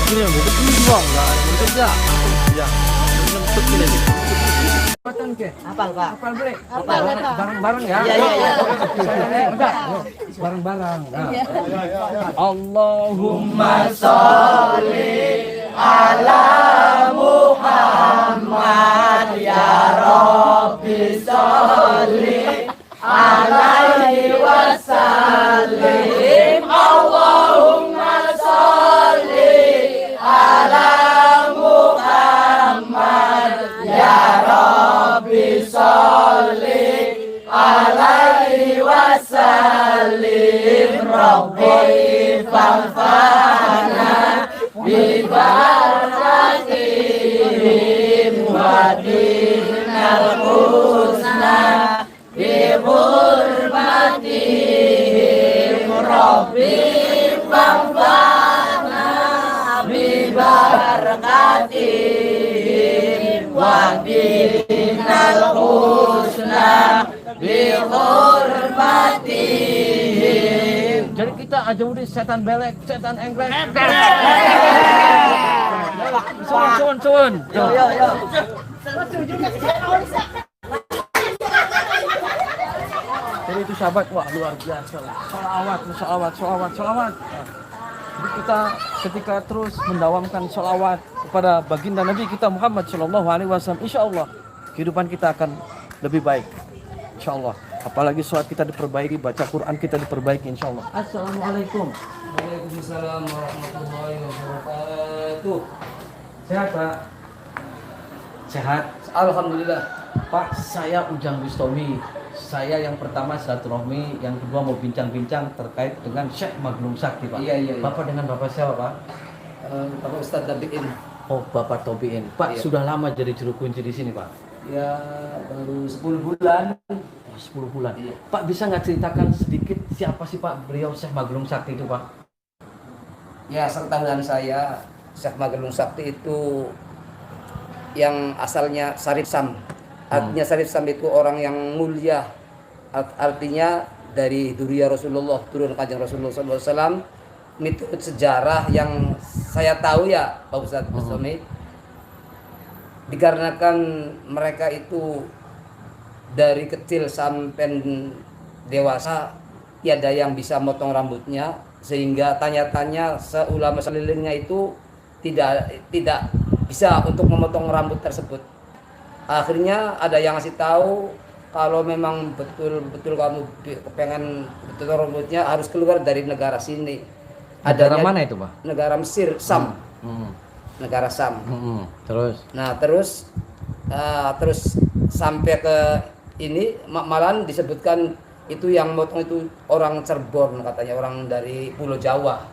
Ini yang butuh uang, nggak ada yang kerja. Ya, untuk ini. Patan ke? Apal, Pak. Apal bre. Apal, Pak. Bareng-bareng ya. Iya, iya, iya. Udah, bareng-bareng. Nah. Allahumma sholli ala Muhammad ya Rabbi sholli alaihi wasallim. Allahumma sholli ala Muhammad ya Rabbi sholli alaihi wasallim. Rabbi fa'fana bi barakatihim wa dinal husna bi hurmatihim. Rabbi fa'fana bi barakatihim wa dinal husna bi hurmatihim. Jadi kita ajauhi setan belek, setan engklek. Sun. Yo. Jadi itu sahabat, wah luar biasa. Sholawat. Jadi kita ketika terus mendawamkan sholawat kepada baginda Nabi kita Muhammad Shallallahu Alaihi Wasallam, insya Allah kehidupan kita akan lebih baik. Insya Allah. Apalagi sholat kita diperbaiki, baca Quran kita diperbaiki, insya Allah. Assalamualaikum. Waalaikumsalam warahmatullahi wabarakatuh. Sehat Pak? Sehat. Alhamdulillah. Pak, saya Ujang Bustami. Saya yang pertama silaturahmi, yang kedua mau bincang-bincang terkait dengan Syekh Maglum Sakti, Pak. Iya. Bapak dengan Bapak siapa, Pak? Bapak Ustadz Tabiin. Oh, Bapak Tobiin. Pak, Iya. sudah lama jadi juru kunci di sini, Pak? Ya baru 10 bulan. Oh, 10 bulan. Iya. Pak, bisa nggak ceritakan sedikit siapa sih Pak beliau Syekh Maglum Sakti itu, Pak? Ya sepengetahuan saya Syekh Magelung Sakti itu yang asalnya Sarif Sam. Artinya Sarif Sam itu orang yang mulia. Artinya dari duriyah Rasulullah, turun kanjeng Rasulullah SAW. Menurut sejarah yang saya tahu ya Pak Ustadz Bustami, dikarenakan mereka itu dari kecil sampai dewasa tiada yang bisa motong rambutnya, sehingga tanya-tanya seulama selilingnya itu tidak bisa untuk memotong rambut tersebut. Akhirnya ada yang ngasih tahu kalau memang betul-betul kamu pengen betul rambutnya harus keluar dari negara sini. Negara mana itu, Pak? Negara Mesir, Sam. Negara Sam. Terus? Nah terus sampai ke ini malahan disebutkan itu yang motong itu orang Cirebon, katanya orang dari Pulau Jawa.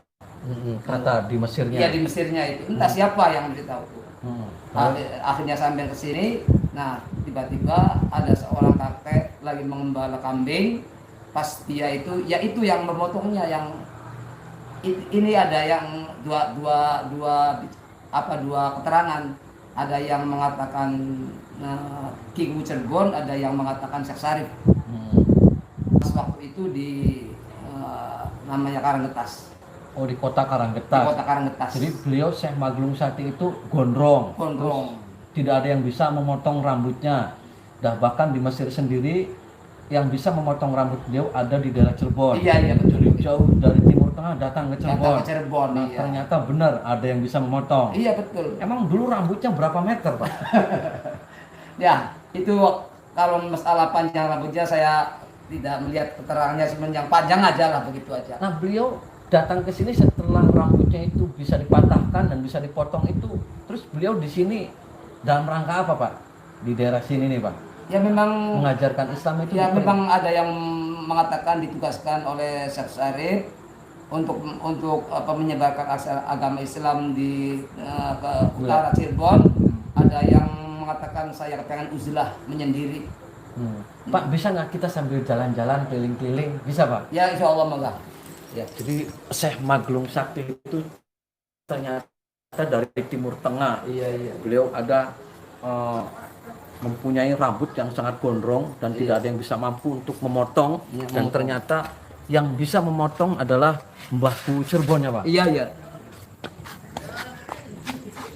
Kata di Mesirnya. Iya di Mesirnya itu, entah siapa yang beritahu. Akhirnya sampai ke sini, nah tiba-tiba ada seorang kakek lagi mengembala kambing. Pas dia itu, ya itu yang memotongnya, yang ini ada yang dua keterangan. Ada yang mengatakan King Cirebon, ada yang mengatakan Syekh Sarif. Waktu itu di namanya Karanggetas. Oh, di kota Karanggetas. Di kota Karanggetas. Jadi beliau Syekh Maglum Sakti itu gondrong. Gondrong. Tidak ada yang bisa memotong rambutnya. Dah bahkan di Mesir sendiri yang bisa memotong rambut beliau ada di daerah Cirebon. Iya betul. Jadi jauh dari Timur Tengah datang ke Cirebon. Datang ke Cirebon. Nah, iya. ternyata benar ada yang bisa memotong. Iya betul. Emang dulu rambutnya berapa meter, Pak? Ya, itu kalau masalah panjang rambutnya saya tidak melihat keterangannya, semenjang panjang aja lah, begitu aja. Nah, beliau datang ke sini setelah rambutnya itu bisa dipatahkan dan bisa dipotong itu. Terus beliau di sini dalam rangka apa, Pak? Di daerah sini nih, Pak. Ya memang Mengajarkan Islam itu. ya memang ada yang mengatakan ditugaskan oleh Syekh Sarif untuk menyebarkan agama Islam di ke utara Cirebon. Ada yang mengatakan saya pengen uzlah menyendiri. Pak, bisa nggak kita sambil jalan-jalan keliling-keliling? Bisa, Pak? Ya insya Allah moga. Ya, jadi Syekh Maglum Sakti itu ternyata dari Timur Tengah. Iya. Beliau ada mempunyai rambut yang sangat gondrong dan tidak ada yang bisa mampu untuk memotong. Dan ternyata yang bisa memotong adalah Mbahku Cirebon ya, Pak? Iya.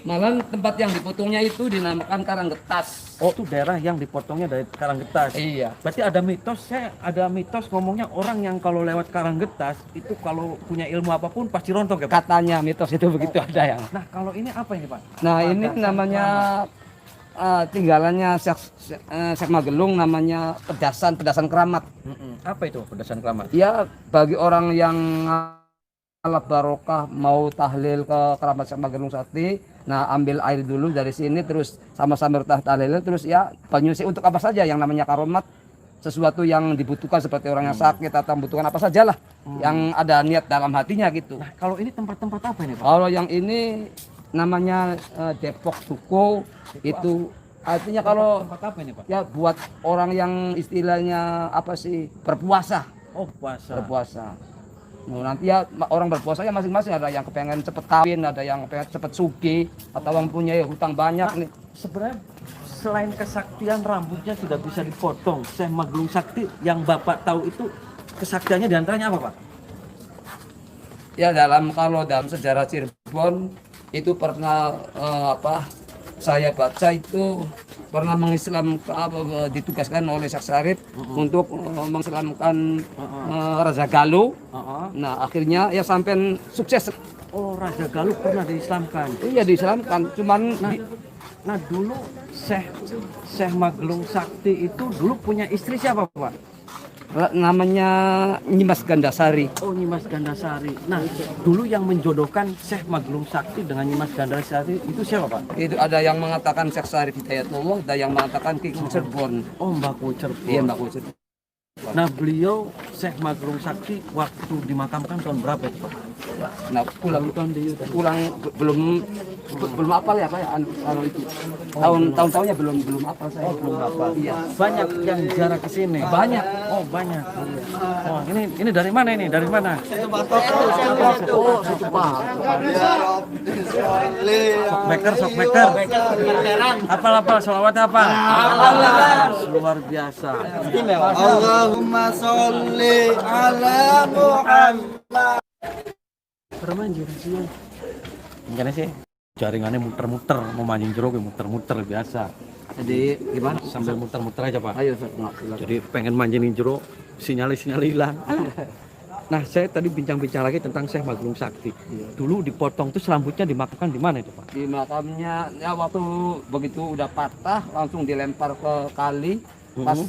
Malah tempat yang dipotongnya itu dinamakan Karanggetas. Oh, itu daerah yang dipotongnya dari Karanggetas. Iya. Berarti ada mitos ngomongnya orang yang kalau lewat Karanggetas itu kalau punya ilmu apapun pasti rontok ya, Pak? Katanya mitos itu begitu ada yang. Nah, kalau ini apa ini, Pak? Nah, ini namanya tinggalannya Syekh Magelung, namanya pedasan keramat. Apa itu pedasan keramat? Ya, bagi orang yang alat barokah mau tahlil ke keramat Syekh Magelung Sakti, nah ambil air dulu dari sini terus sama-sama tahlil terus ya penyusi untuk apa saja yang namanya karomat, sesuatu yang dibutuhkan seperti orang yang sakit atau membutuhkan apa sajalah yang ada niat dalam hatinya gitu. Nah, kalau ini tempat-tempat apa ini, Pak? Kalau yang ini namanya Depok Tuko, itu artinya kalau Tempat apa ini, Pak? ya buat orang yang istilahnya apa sih berpuasa. Oh, puasa. Berpuasa. Nah, nanti ya orang berpuasa ya masing-masing, ada yang kepengen cepet kawin, ada yang pengen cepet sugih, atau yang punya hutang banyak nih. Sebenarnya selain kesaktian rambutnya tidak bisa dipotong, Syekh Magelung Sakti yang Bapak tahu itu kesaktiannya diantaranya apa, Pak? Ya kalau dalam sejarah Cirebon itu pernah saya baca itu pernah ditugaskan oleh Syekh Syarif untuk mengislamkan Raja Galuh. Nah, akhirnya ya sampai sukses. Oh, Raja Galuh pernah diislamkan. Iya, diislamkan. Cuman Nah, dulu Syekh Magelung Sakti itu dulu punya istri siapa, Pak? namanya Nyimas Gandasari. Oh, Nyimas Gandasari. Nah, dulu yang menjodohkan Syekh Magelung Sakti dengan Nyimas Gandasari itu siapa, Pak? Itu ada yang mengatakan Syekh Syarif Hidayatullah, ada yang mengatakan Ki Cirebon. Oh, Mbak Cirebon. Iya, Mbak Cirebon. Nah, beliau Syekh Magelung Sakti waktu dimakamkan tahun berapa itu, Pak? Nah, belum apal ya Pak ya kalau itu. Tahun-tahunnya belum apal saya. Belum hafal. Iya. Banyak yang jarak ke sini. Banyak. Oh, banyak. Oh, ini dari mana ini? Dari mana? Oh, situ Pak. Shockmaker. Apal sholawat apa? Luar biasa. Allahumma sholli ala Muhammad. Bermain sih. Gimana sih? Jaringannya muter-muter, mau mancing jeruk ya muter-muter biasa. Jadi gimana? Sambil muter-muter aja, Pak. Ayo, silakan. Jadi pengen mancing jeruk, sinyal hilang. Nah, saya tadi bincang-bincang lagi tentang Syekh Magelung Sakti. Dulu dipotong tuh rambutnya dimakamkan di mana itu, Pak? Di makamnya ya waktu begitu udah patah langsung dilempar ke kali. Pas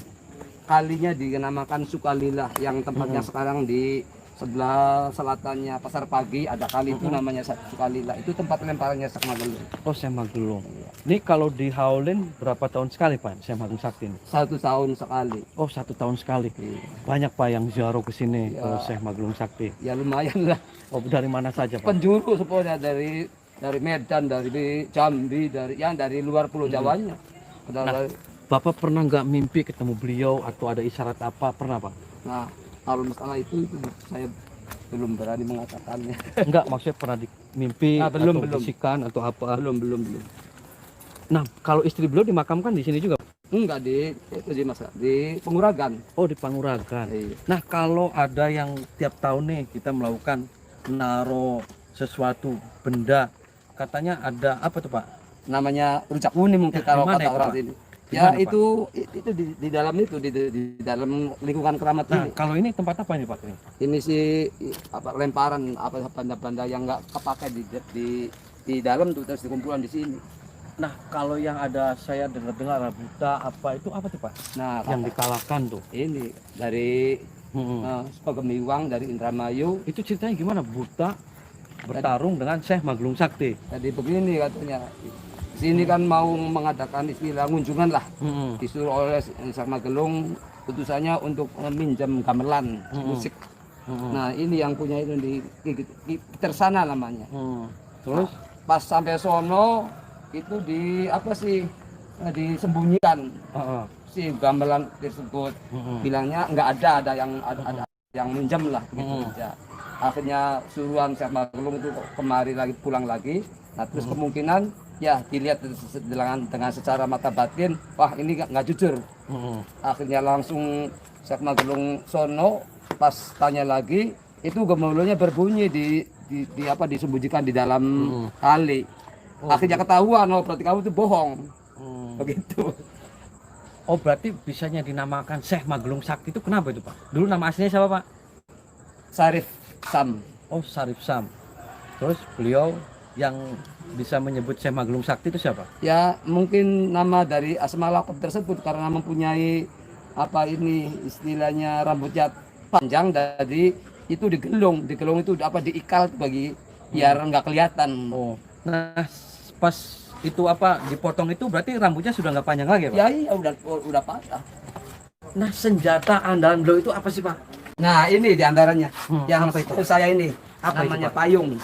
kalinya dinamakan Sukalila, yang tempatnya sekarang di sebelah selatannya Pasar Pagi ada kali itu namanya Sukalila. Itu tempat lemparannya Syekh Magelung. Oh, Syekh Magelung. Ini kalau dihaulin berapa tahun sekali, Pak, Syekh Magelung Sakti ini? 1 tahun sekali. Oh, 1 tahun sekali. Iya. Banyak, Pak, yang ziarah ke sini Ya. ke Syekh Magelung Sakti. Ya lumayan lah. Oh, dari mana saja, Pak? Penjuru semuanya dari Medan, dari Jambi, dari luar Pulau Jawanya. Nah, Bapak pernah nggak mimpi ketemu beliau atau ada isyarat apa? Pernah, Pak? Nah, kalau masalah itu saya belum berani mengatakannya. Enggak, maksudnya pernah di mimpi belum. atau bisikan atau apa? Belum. Nah, kalau istri beliau dimakamkan di sini juga? Enggak di Penguragan. Oh, di Panguragan. Iya. Nah, kalau ada yang tiap tahun nih kita melakukan naro sesuatu benda, katanya ada apa tuh, Pak? Namanya rujak kuning mungkin Di kalau mana kata itu, orang Pak? sini. Di Ya mana, Pak? itu di dalam itu di dalam lingkungan keramat Nah, ini. kalau ini tempat apa ini, Pak? Ini sih lemparan benda-benda yang enggak kepakai di dalam tuh terus dikumpulkan di sini. Nah, kalau yang ada saya dengar-dengar buta apa itu apa tuh, Pak? Nah, Yang dikalahkan tuh. ini dari Pagemiwang dari Indramayu. Itu ceritanya gimana? Buta bertarung dengan Syekh Magelung Sakti. Jadi begini katanya. Sini kan mau mengadakan istilah kunjungan lah. Disuruh oleh Syekh Magelung putusannya untuk minjam gamelan musik. Nah, ini yang punya itu di Tersana namanya. Terus Pas sampai sono itu disembunyikan si gamelan tersebut. Bilangnya nggak ada yang minjam lah gitu aja. Akhirnya suruhan Syekh Magelung itu kemari lagi, pulang lagi. Nah, terus kemungkinan ya dilihat dengan secara mata batin, wah ini nggak jujur. Akhirnya langsung Syekh Magelung sono, pas tanya lagi itu gemuruhnya berbunyi disembunyikan di dalam kali. Akhirnya ketahuan, oh berarti kamu itu bohong. Begitu. Oh berarti bisanya dinamakan Syekh Magelung Sakti itu kenapa itu Pak? Dulu nama aslinya siapa Pak? Sarif Sam. Oh Sarif Sam. Terus beliau yang bisa menyebut Syekh Magelung Sakti itu siapa? Ya mungkin nama dari asma laqab tersebut karena mempunyai apa ini istilahnya rambutnya panjang, dari itu digelung itu apa diikal bagi biar nggak kelihatan. Oh. Nah pas itu apa dipotong itu berarti rambutnya sudah nggak panjang lagi Pak? Ya iya udah patah. Nah senjata andalan beliau itu apa sih Pak? Nah ini diantaranya yang apa itu? saya ini Apa itu, namanya Pak? payung.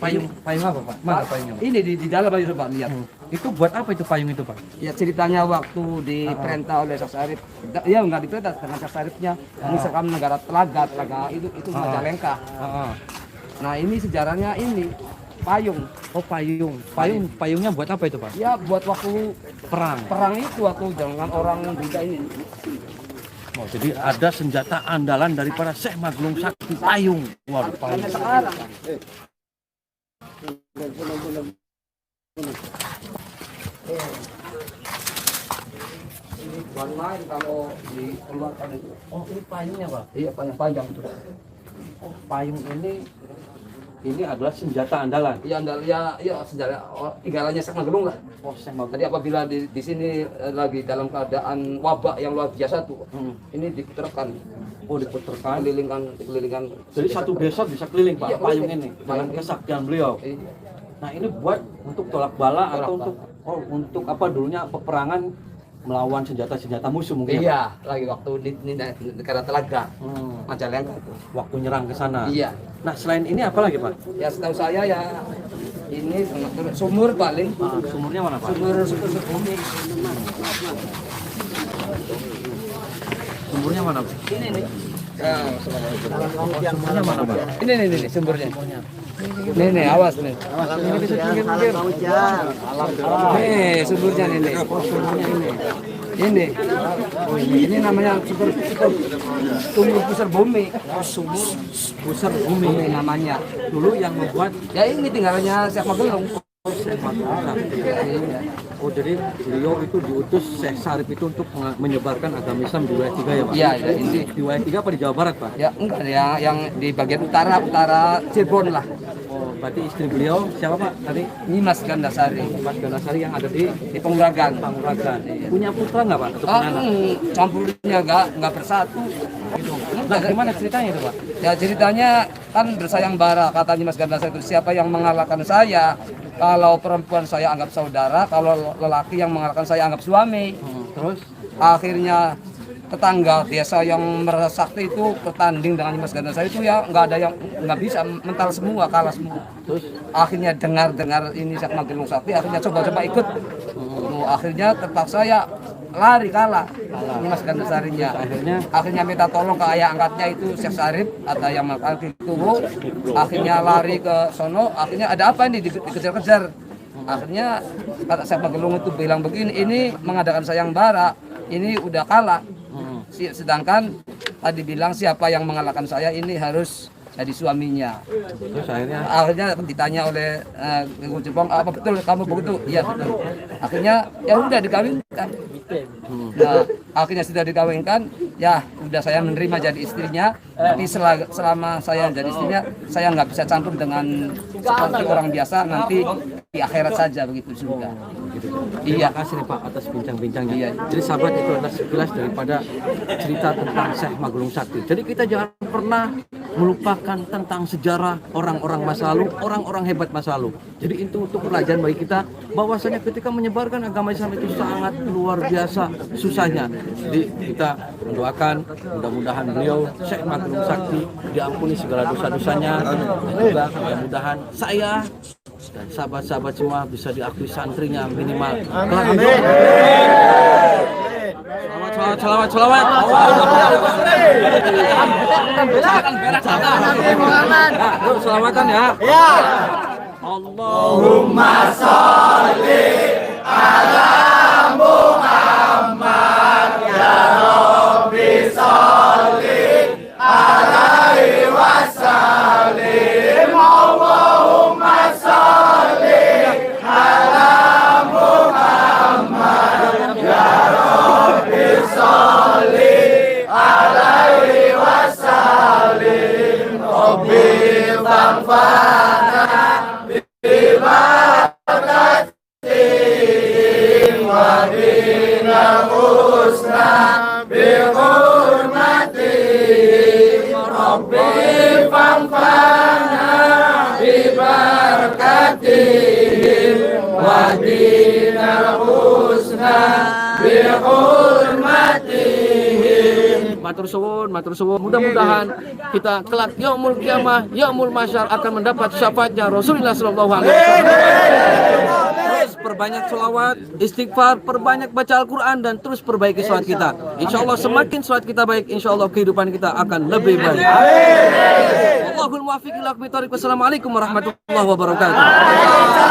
Payung apa Pak? Mana payungnya Pak? Ini di dalam aja coba lihat. Itu buat apa itu payung itu Pak? Ya ceritanya waktu diperintah oleh Syekh Sarif, ya nggak diperintah dengan Syekh Sarifnya mengisahkan negara telaga itu Majalengka. Nah ini sejarahnya ini payung. Oh payungnya buat apa itu Pak? Ya buat waktu Perang itu waktu dengan orang Buddha ini. Oh, jadi ada senjata andalan daripada Syekh Magelung Sakti, payung. Waduh, payung. Sekarang ini bukan main kalau dikeluarkan itu. Oh, ini payungnya Pak? Iya panjang itu. Oh, payung ini adalah senjata andalan. Iya sejarah tinggalannya Syekh Magelung lah. Oh, Syekh Magelung. Tadi apabila di sini lagi dalam keadaan wabah yang luar biasa tuh, ini diputarkan. Oh, diputarkan. Dikelilingkan. Jadi satu desa bisa keliling Pak, Iya, payung keliling. ini dengan kesaktian beliau. Iya. Nah, ini buat untuk tolak bala atau Tolak untuk apa dulunya peperangan melawan senjata-senjata musuh mungkin. Iya, lagi waktu di negara Telaga, Majalengka itu. Waktu nyerang ke sana. Iya. Nah, selain ini apa lagi Pak? Ya setahu saya ya ini sumur paling. Sumurnya mana Pak? Sumur bumi. Sumurnya mana Pak? Ini nih. Sumurnya mana Pak? Ini sumbernya. Nih, awas nih. Ini bisa pinggir-pinggir. Nih, sumbernya nih. Ini. Ini namanya sumur pusar bumi. Sumur pusar bumi Namanya. dulu yang membuat Ya ini tinggalannya Syekh Magelung. Syekh Magelung Sakti. Oh jadi beliau itu diutus Syekh Sarif itu untuk menyebarkan agama Islam di wilayah 3 ya Pak? Iya, ini. Di wilayah 3 apa di Jawa Barat Pak? Ya enggak ya, yang di bagian utara Cirebon lah. Oh berarti istri beliau siapa Pak tadi? Ini Mas Gandasari Mas Ganasari yang ada di Panguragan. Panguragan. Punya putra nggak Pak? Atau Ah, punya anak? campurnya enggak bersatu. Gitu. Nah gimana ceritanya itu Pak? Ya ceritanya kan bersayang bara, katanya Mas Gandasari itu siapa yang mengalahkan saya. Kalau perempuan saya anggap saudara, kalau lelaki yang mengalahkan saya anggap suami. Terus Akhirnya tetangga desa yang merasa sakti itu bertanding dengan Mas Gandasari itu ya nggak bisa, mental semua, kalah semua. terus Akhirnya dengar ini Syekh Magelung Sakti, akhirnya coba ikut. Akhirnya terpaksa ya lari kalah ini Mas Gandasarinya. Akhirnya minta tolong ke ayah angkatnya itu Syekh Sarif, ada yang makan itu. Akhirnya lari ke sono, akhirnya ada apa ini dikejar-kejar. Akhirnya kata Syekh Magelung itu bilang begini, ini mengadakan sayembara, ini udah kalah. Sedangkan tadi bilang siapa yang mengalahkan saya ini harus jadi suaminya. terus Akhirnya ditanya oleh Jepang, apa betul kamu begitu? Iya betul. Akhirnya ya udah dikawinkan. Nah, akhirnya sudah dikawinkan, ya udah saya menerima jadi istrinya. Tapi selama saya jadi istrinya, saya nggak bisa campur dengan seperti orang biasa. Nanti di akhirat saja begitu sudah. Terima kasih nih Pak atas bincang-bincangnya. Iya. Jadi sahabat itu adalah sekilas daripada cerita tentang Syekh Magelung Sakti. Jadi kita jangan pernah melupakan tentang sejarah orang-orang masa lalu, orang-orang hebat masa lalu. Jadi itu untuk pelajaran bagi kita bahwasanya ketika menyebarkan agama Islam itu sangat luar biasa susahnya. Jadi kita mendoakan mudah-mudahan beliau Syekh Magelung Sakti diampuni segala dosa-dosanya dan juga mudah-mudahan saya dan sahabat-sahabat semua bisa diakui santrinya minimal. Salawat. Selawatan ya. Allahumma sholli ala Muhammad ya Rabbi sholli alaihi wasallim. Allahumma sholli Matur suwun. Mudah-mudahan kita kelak yaumul kiamah, yaumul masyar akan mendapat syafaatnya Rasulullah sallallahu alaihi wasallam. Terus perbanyak sholawat, istighfar, perbanyak baca Al-Quran dan terus perbaiki sholat kita. Insya Allah semakin sholat kita baik, insya Allah kehidupan kita akan lebih baik. Allahul muwaffiq ila aqwamit thoriq. Wassalamualaikum warahmatullahi wabarakatuh.